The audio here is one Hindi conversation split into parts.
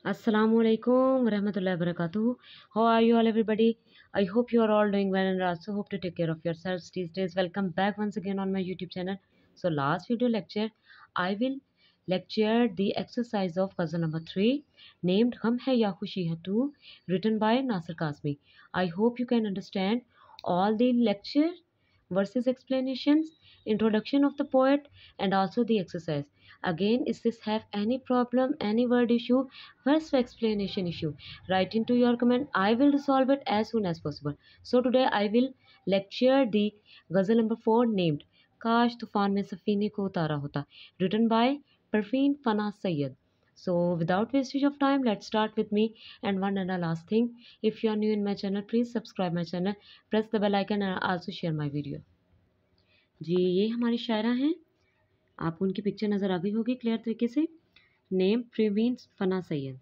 Assalamualaikum warahmatullahi wabarakatuh. How are you all, everybody? I hope you are all doing well and also hope to take care of yourselves these days. Welcome back once again on my YouTube channel. So, last video lecture, I will lecture the exercise of puzzle number 3 named Hum Hai Ya Khushi Hai Tu, written by Nasir Kasmi. I hope you can understand all the lecture verses explanations, introduction of the poet, and also the exercise. Again, is this have any problem, any word issue, verse explanation issue? Write into your comment. I will resolve it as soon as possible. So today I will lecture the ghazal number 4 named Kash Tufan mein Safine ko utara hota, written by Parveen Fana Sayyed. So without wastage of time, let's start with me. And one and a last thing, if you are new in my channel, please subscribe my channel, press the bell icon and also share my video. जी ये हमारी शायरा हैं, आपको उनकी पिक्चर नज़र आ गई होगी क्लियर तरीके से। नेम प्रवीण फना सैयद,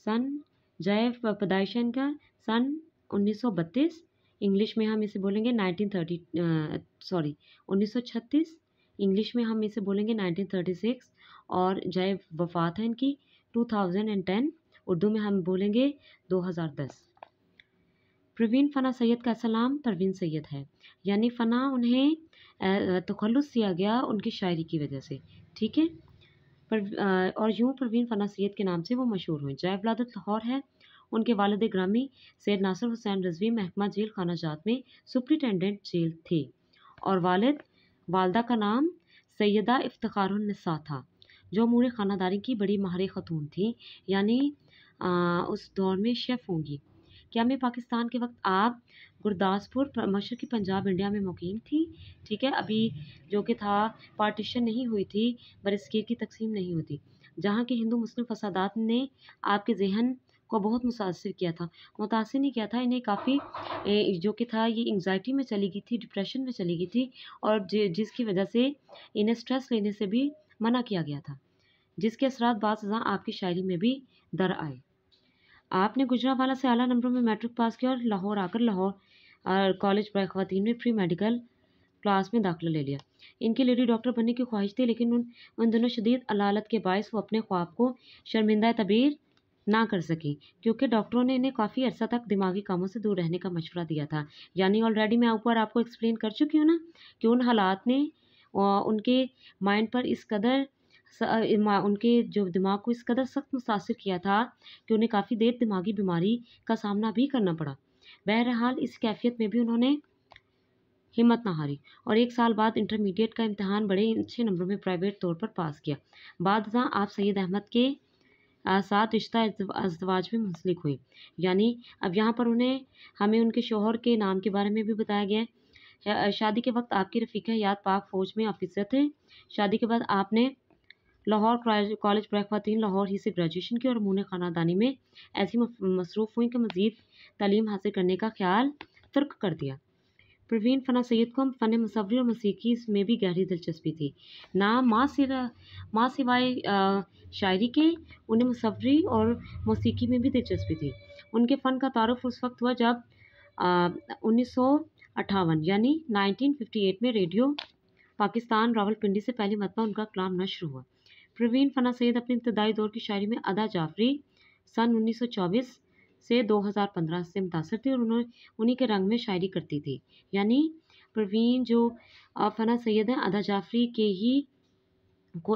सन जय पैदाइश इनका सन 1932, इंग्लिश में हम इसे बोलेंगे 1936, इंग्लिश में हम इसे बोलेंगे 1936, और जय वफ़ात है इनकी 2010, उर्दू में हम बोलेंगे 2010। प्रवीण फ़ना सैयद का सलाम परवीन सैयद है, यानी फ़ना उन्हें तखल्लुस दिया गया उनकी शायरी की वजह से, ठीक है। और यूँ परवीन फ़ना सैयद के नाम से वो मशहूर हुई। जय वलादत लाहौर है, उनके वालिद ग्रामी सैयद नासिर हुसैन रज़वी महकमा जेल खाना जात में सुप्रिटेंडेंट जेल थे, और वालदा का नाम सैयदा इफ्तिखारुन्निसा था, जो अमूर खानादारी की बड़ी माहिर खतून थी, यानी उस दौर में शेफ़ होंगी। क्या मैं पाकिस्तान के वक्त आप गुरदासपुर मशरक़ी पंजाब इंडिया में मुकीम थी, ठीक है। अभी जो कि था पार्टीशन नहीं हुई थी, बरसगीर की तकसीम नहीं हुई थी, जहाँ के हिंदू मुस्लिम फसादात ने आपके जहन को बहुत मुतासिर किया था, मुतासिर नहीं किया था, इन्हें काफ़ी जो कि था ये एंग्जाइटी में चली गई थी, डिप्रेशन में चली गई थी, और जिसकी वजह से इन्हें स्ट्रेस लेने से भी मना किया गया था, जिसके असरात बाज़ आपकी शायरी में भी दर आए। आपने गुजरावाला से आला नंबरों में मैट्रिक पास किया और लाहौर आकर लाहौर कॉलेज ख़वातीन में प्री मेडिकल क्लास में दाखिला ले लिया। इनकी लेडी डॉक्टर बनने की ख्वाहिश थी, लेकिन उन दोनों शदीद अलालत के बायस वो अपने ख्वाब को शर्मिंदा तबीर ना कर सकी, क्योंकि डॉक्टरों ने इन्हें काफ़ी अर्सा तक दिमागी कामों से दूर रहने का मशवरा दिया था। यानी ऑलरेडी मैं ऊपर आपको एक्सप्लेन कर चुकी हूँ ना कि उन हालात ने उनके माइंड पर इस कदर उनके जो दिमाग को इस कदर सख्त मुतासिर किया था कि उन्हें काफ़ी देर दिमागी बीमारी का सामना भी करना पड़ा। बहरहाल इस कैफियत में भी उन्होंने हिम्मत ना हारी, और 1 साल बाद इंटरमीडिएट का इम्तहान बड़े अच्छे नंबरों में प्राइवेट तौर पर पास किया। बाद आप सैयद अहमद के साथ रिश्ता अज़दवाज में मुंसलिक हुई। यानी अब यहाँ पर हमें उनके शौहर के नाम के बारे में भी बताया गया है। शादी के वक्त आपकी रफ़ीक़ा हयात पाक फ़ौज में ऑफिसर थे। शादी के बाद आपने लाहौर कॉलेज ख़वातीन लाहौर ही से ग्रेजुएशन की और अमूर ख़ानदानी में ऐसी मसरूफ़ हुई कि मज़ीद तालीम हासिल करने का ख्याल तर्क कर दिया। प्रवीण फ़ना सैयद को फ़न मुसव्वरी और मौसीकी में भी गहरी दिलचस्पी थी। माँ सिवाय शायरी के उन्हें मुसव्वरी और मौसीकी में भी दिलचस्पी थी। उनके फ़न का तारुफ़ उस वक्त हुआ जब 1958 यानी 1958 में रेडियो पाकिस्तान रावलपिंडी से पहली मरतबा उनका कलाम नश्र हुआ। प्रवीण फ़ना सैयद अपने इब्तदाई दौर की शायरी में अदा जाफरी सन 1924 से 2015 से मुतासर थी, और उन्हीं के रंग में शायरी करती थी। यानी प्रवीण जो फ़ना सैयद हैं अदा जाफरी के ही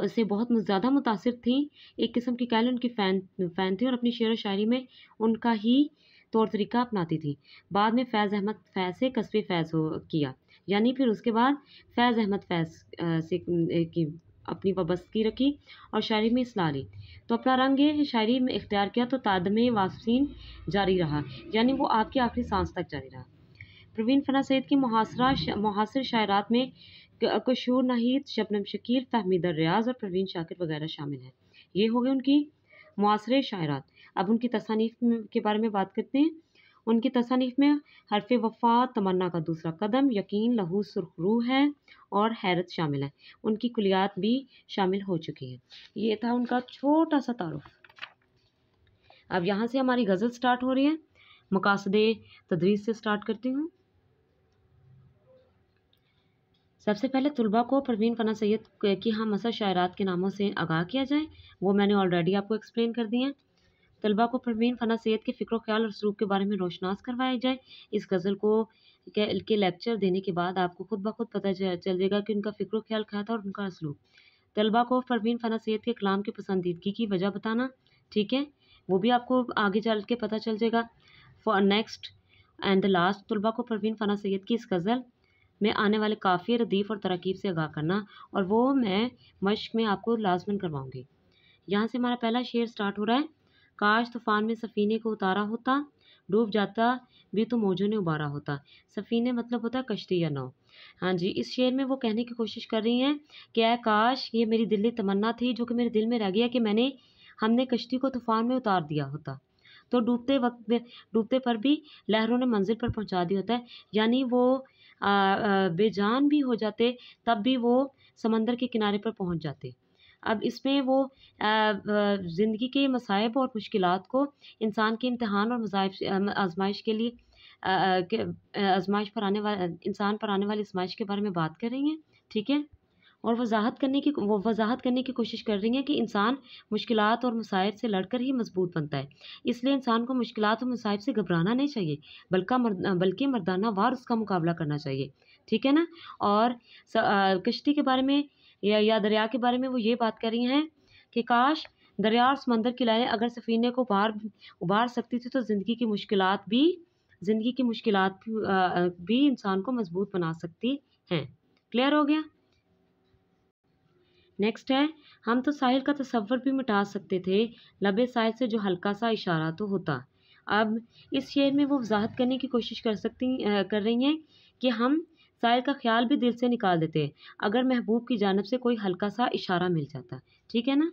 से बहुत ज़्यादा मुतासिर थी, एक किस्म की कह लें उनकी फ़ैन थी, और अपनी शेर व शायरी में उनका ही तौर तरीका अपनाती थी। बाद में फैज़ अहमद फैज़ से कस्बे फैज़ किया, यानी फिर उसके बाद फैज़ अहमद फैज़ से की अपनी वाबस्तगी रखी और शायरी में इसलाह ली, तो अपना रंग शायरी में इख्तियार किया, तो तादमे वापसीन जारी रहा, यानी वो आपकी आखिरी सांस तक जारी रहा। प्रवीण फ़ना सैयद की मुहासिर शायरात में कशूर नाहीद, शबनम शकील, फहमीदा रियाज और प्रवीण शाकिर वगैरह शामिल हैं। ये हो गए उनकी मुआसरे शायरात। अब उनकी तसानीफ़ के बारे में बात करते हैं। उनकी तसानीफ़ में हरफ वफ़ा, तमन्ना का दूसरा कदम, यकीन, लहू सुर्ख रूह है और हैरत शामिल है। उनकी कुलियात भी शामिल हो चुकी हैं। ये था उनका छोटा सा तारुफ। अब यहाँ से हमारी गज़ल स्टार्ट हो रही है। मकासदे तदरीस से स्टार्ट करती हूँ। सबसे पहले तुलबा को परवीन फ़ना सैयद की हम मसर शायरात के नामों से आगाह किया जाए, वो मैंने ऑलरेडी आपको एक्सप्लेन कर दिए हैं। तलबा को परवीन फना सैयद के फ़िक्र ख्याल और सलूक के बारे में रोशनास करवाया जाए। इस गज़ल को के लेक्चर देने के बाद आपको खुद ब खुद पता चल जाएगा कि उनका फ़िक्र ख्याल क्या था और उनका सलूक। तलबा को परवीन फना सैयद के कलाम की पसंदीदगी की वजह बताना, ठीक है, वो भी आपको आगे चल के पता चल जाएगा। For next and the last, तलबा को परवीन फना सैयद की इस गज़ल में आने वाले काफ़िए, रदीफ़ और तरकीब से आगाह करना, और वो मैं मश्क में आपको लाजमन करवाऊँगी। यहाँ से हमारा पहला शेर स्टार्ट हो रहा है। काश तूफ़ान में सफ़ीने को उतारा होता, डूब जाता भी तो मौजों ने उबारा होता। सफ़ीने मतलब होता है कश्ती या नाव। हाँ जी, इस शेर में वो कहने की कोशिश कर रही हैं कि ऐ काश ये मेरी दिली तमन्ना थी जो कि मेरे दिल में रह गया कि हमने कश्ती को तूफ़ान में उतार दिया होता, तो डूबते पर भी लहरों ने मंजिल पर पहुंचा दिया होता है। यानी वो बेजान भी हो जाते तब भी वो समंदर के किनारे पर पहुंच जाते। अब इसमें वो ज़िंदगी के मसाइब और मुश्किलात को इंसान के इम्तिहान और आजमाइश के लिए आजमाइश पर आने वाले इंसान पर आने वाली आजमाइश के बारे में बात कर रही हैं, ठीक है। और वो वज़ाहत करने की कोशिश कर रही हैं कि इंसान मुश्किलात और मसाइब से लड़कर ही मजबूत बनता है। इसलिए इंसान को मुश्किलात और मसाइब से घबराना नहीं चाहिए, बल्कि मर्दाना वार उसका मुकाबला करना चाहिए, ठीक है ना। और कश्ती के बारे में या दरिया के बारे में वो ये बात कर रही हैं कि काश दरिया और समंदर की लहरें अगर सफ़ीने को उबार सकती थी तो ज़िंदगी की मुश्किलात भी इंसान को मजबूत बना सकती हैं। क्लियर हो गया। नेक्स्ट है, हम तो साहिल का तसव्वुर भी मिटा सकते थे, लबे साहिल से जो हल्का सा इशारा तो होता। अब इस शेर में वो वजाहत करने की कोशिश कर रही हैं कि हम साहिल का ख्याल भी दिल से निकाल देते अगर महबूब की जानिब से कोई हल्का सा इशारा मिल जाता, ठीक है ना।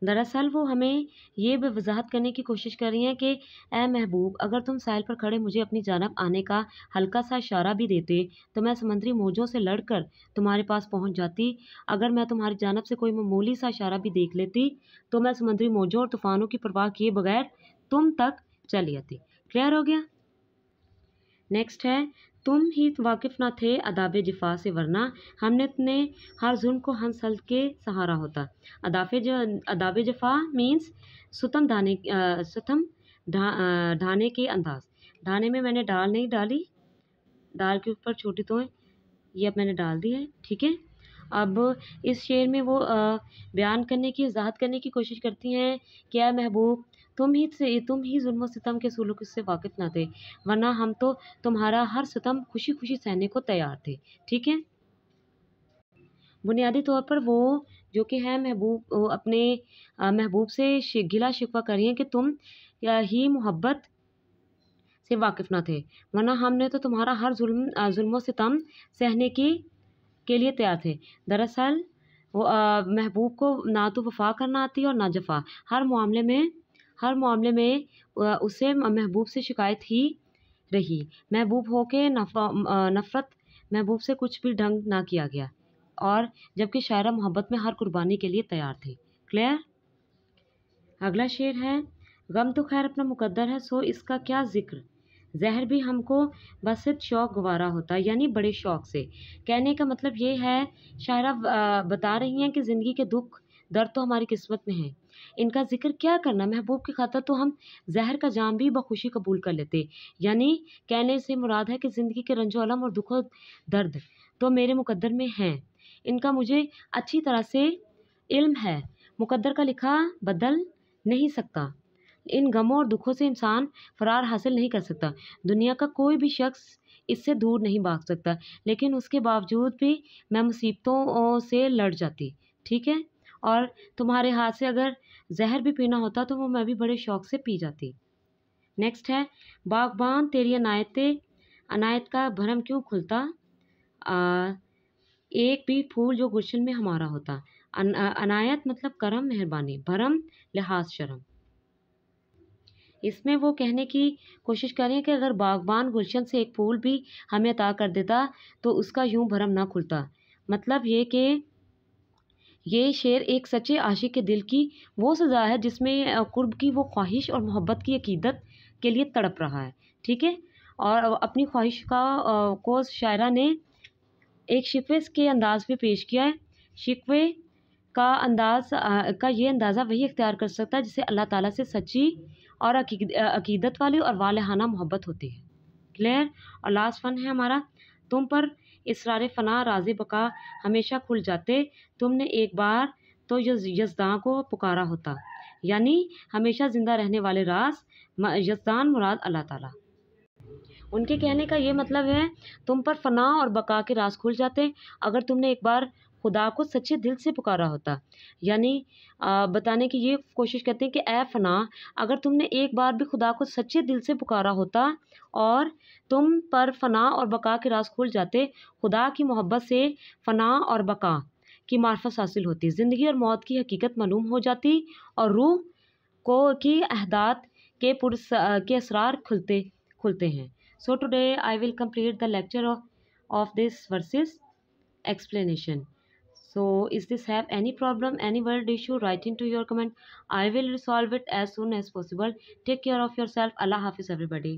दरअसल वो हमें ये भी वजाहत करने की कोशिश कर रही हैं कि ए महबूब, अगर तुम साहिल पर खड़े मुझे अपनी जानब आने का हल्का सा इशारा भी देते तो मैं समुद्री मौजों से लड़कर तुम्हारे पास पहुंच जाती। अगर मैं तुम्हारी जानब से कोई मामूली सा इशारा भी देख लेती तो मैं समुद्री मौजों और तूफ़ानों की परवाह किए बगैर तुम तक चली आती। क्लियर हो गया। नेक्स्ट है, तुम ही वाकिफ़ ना थे अदाब जिफ़ा से, वरना हमने अपने हर जुल्म को हंस हंस के सहारा होता। अदाब जिफ़ा मीन्स सुतम ढाने के अंदाज। ढाने में मैंने डाल नहीं डाली, दाल के ऊपर छोटी तो ये अब मैंने डाल दी है, ठीक है। अब इस शेर में वो बयान करने की वजाहत करने की कोशिश करती हैं कि या महबूब, तुम ही जुल्म सितम के सुलूक से वाकिफ़ ना थे, वरना हम तो तुम्हारा हर सितम खुशी खुशी सहने को तैयार थे, ठीक है। बुनियादी तौर पर वो जो कि है अपने महबूब से गिला शिकवा कर रही हैं कि तुम ही मोहब्बत से वाकिफ़ ना थे, वरना हमने तो तुम्हारा हर जुल्म सितम सहने के लिए तैयार थे। दरअसल वो महबूब को ना तो वफ़ा करना आती और ना जफ़ा। हर मामले में उसे महबूब से शिकायत ही रही। महबूब हो के नफ़रत महबूब से कुछ भी ढंग ना किया गया, और जबकि शायरा मोहब्बत में हर कुर्बानी के लिए तैयार थे। क्लियर। अगला शेर है, गम तो खैर अपना मुकद्दर है सो इसका क्या ज़िक्र, ज़हर भी हमको बस शौक़ गवारा होता। यानी बड़े शौक़ से। कहने का मतलब ये है, शायरा बता रही हैं कि ज़िंदगी के दुख दर्द तो हमारी किस्मत में है, इनका ज़िक्र क्या करना, महबूब की खातिर तो हम ज़हर का जाम भी बखुशी कबूल कर लेते। यानी कहने से मुराद है कि ज़िंदगी के रंजो अलम और दुख दर्द तो मेरे मुकद्दर में हैं, इनका मुझे अच्छी तरह से इल्म है। मुकद्दर का लिखा बदल नहीं सकता। इन गमों और दुखों से इंसान फरार हासिल नहीं कर सकता। दुनिया का कोई भी शख्स इससे दूर नहीं भाग सकता, लेकिन उसके बावजूद भी मैं मुसीबतों से लड़ जाती, ठीक है। और तुम्हारे हाथ से अगर जहर भी पीना होता तो वो मैं भी बड़े शौक़ से पी जाती। नेक्स्ट है, बागबान तेरी अनायत का भरम क्यों खुलता, एक भी फूल जो गुलशन में हमारा होता। अनायत मतलब करम मेहरबानी, भरम लिहाज शर्म। इसमें वो कहने की कोशिश करें कि अगर बागबान गुलशन से एक फूल भी हमें अता कर देता तो उसका यूं भरम ना खुलता। मतलब ये कि ये शेर एक सच्चे आशिक के दिल की वो सज़ा है जिसमें कुर्ब की वो ख्वाहिश और मोहब्बत की अकीदत के लिए तड़प रहा है, ठीक है। और अपनी ख्वाहिश को शायरा ने एक शिकवे के अंदाज में पेश किया है। शिकवे का ये अंदाज़ा वही इख्तियार कर सकता है जिसे अल्लाह ताला से सच्ची और अकीदत वाली और वालहाना मोहब्बत होती है। क्लियर। और लास्ट वन है हमारा, तुम पर इसरार फना राज़ बका हमेशा खुल जाते, तुमने एक बार तो यज़दां को पुकारा होता। यानी हमेशा ज़िंदा रहने वाले राज यज़दान मुराद अल्लाह ताला। उनके कहने का ये मतलब है तुम पर फना और बका के राज खुल जाते अगर तुमने एक बार खुदा को सच्चे दिल से पुकारा होता। यानी बताने की ये कोशिश करते हैं कि ए फना, अगर तुमने एक बार भी खुदा को सच्चे दिल से पुकारा होता और तुम पर फना और बका के राज खुल जाते, खुदा की मोहब्बत से फना और बका की मार्फत हासिल होती, ज़िंदगी और मौत की हकीकत मालूम हो जाती और रूह को की अहदात के असरार खुलते हैं। So today I will complete the lecture of this verses explanation. So is this have any problem, any word issue, write into your comment. I will resolve it as soon as possible. Take care of yourself. Allah Hafiz everybody.